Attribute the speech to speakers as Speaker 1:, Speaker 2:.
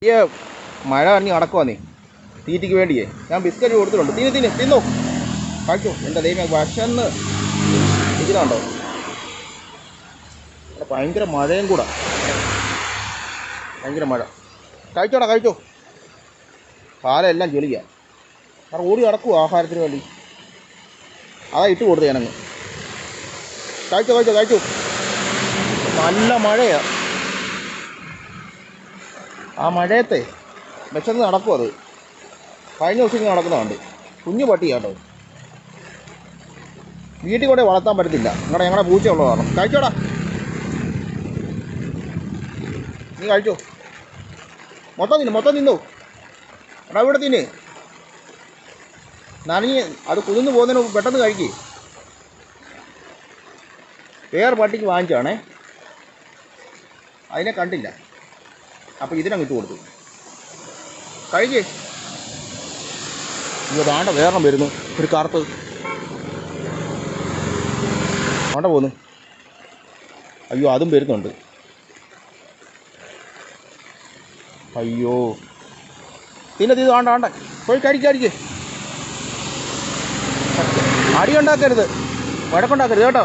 Speaker 1: ഈ മഴ ഇറങ്ങി നടക്കുവാന്നേ തീറ്റയ്ക്ക് വേണ്ടിയേ. ഞാൻ ബിസ്ക്കറ്റ് കൊടുത്തിട്ടുണ്ട്. തിന്നോ കഴിച്ചോ. എൻ്റെ ദൈവമേ ഭക്ഷന്ന് ഇരിക്കുന്നുണ്ടോ. ഭയങ്കര മഴയും കൂടെ, ഭയങ്കര മഴ. കഴിച്ചോ. കാലെല്ലാം ചെളിക്കുക. കാരണം ഓടി നടക്കുമോ ആഹാരത്തിന് വേണ്ടി. അതാ ഇട്ട് കൊടുത്ത് ഞാനങ്ങ്. കഴിച്ചോ. നല്ല മഴയാ. ആ മഴയത്തെ വിശന്ന് നടക്കും. അത് കഴിഞ്ഞ ദിവസം ഇങ്ങനെ നടക്കുന്നതുണ്ട്. കുഞ്ഞു പട്ടിയാട്ടോ. വീട്ടിൽ കൂടെ വളർത്താൻ പറ്റത്തില്ല. ഞങ്ങളുടെ പൂച്ച ഉള്ളത് കാരണം. കഴിച്ചോടാ, നീ കഴിച്ചോ. മൊത്തം തിന്നോ. എടാ ഇവിടെ തിന്ന്. നനഞ്ഞ് അത് കുതിർന്ന് പോകുന്നതിന് പെട്ടെന്ന് കഴിക്കേ. വേറെ പട്ടിക്ക് വാങ്ങിച്ചാണേ, അതിനെ കണ്ടില്ല. അപ്പോൾ ഇതിനങ്ങ് ഇട്ട് കൊടുത്തു. കഴിക്കേ. ഇത് താണ്ട വേറെ വരുന്നു, ഒരു കറുത്ത് താണ്ട പോന്നു. അയ്യോ അതും വരുന്നുണ്ട്. അയ്യോ ഇത് താണ്ട പോയി കഴിക്കേ. അടി ഉണ്ടാക്കരുത്, വഴക്കുണ്ടാക്കരുത് കേട്ടോ.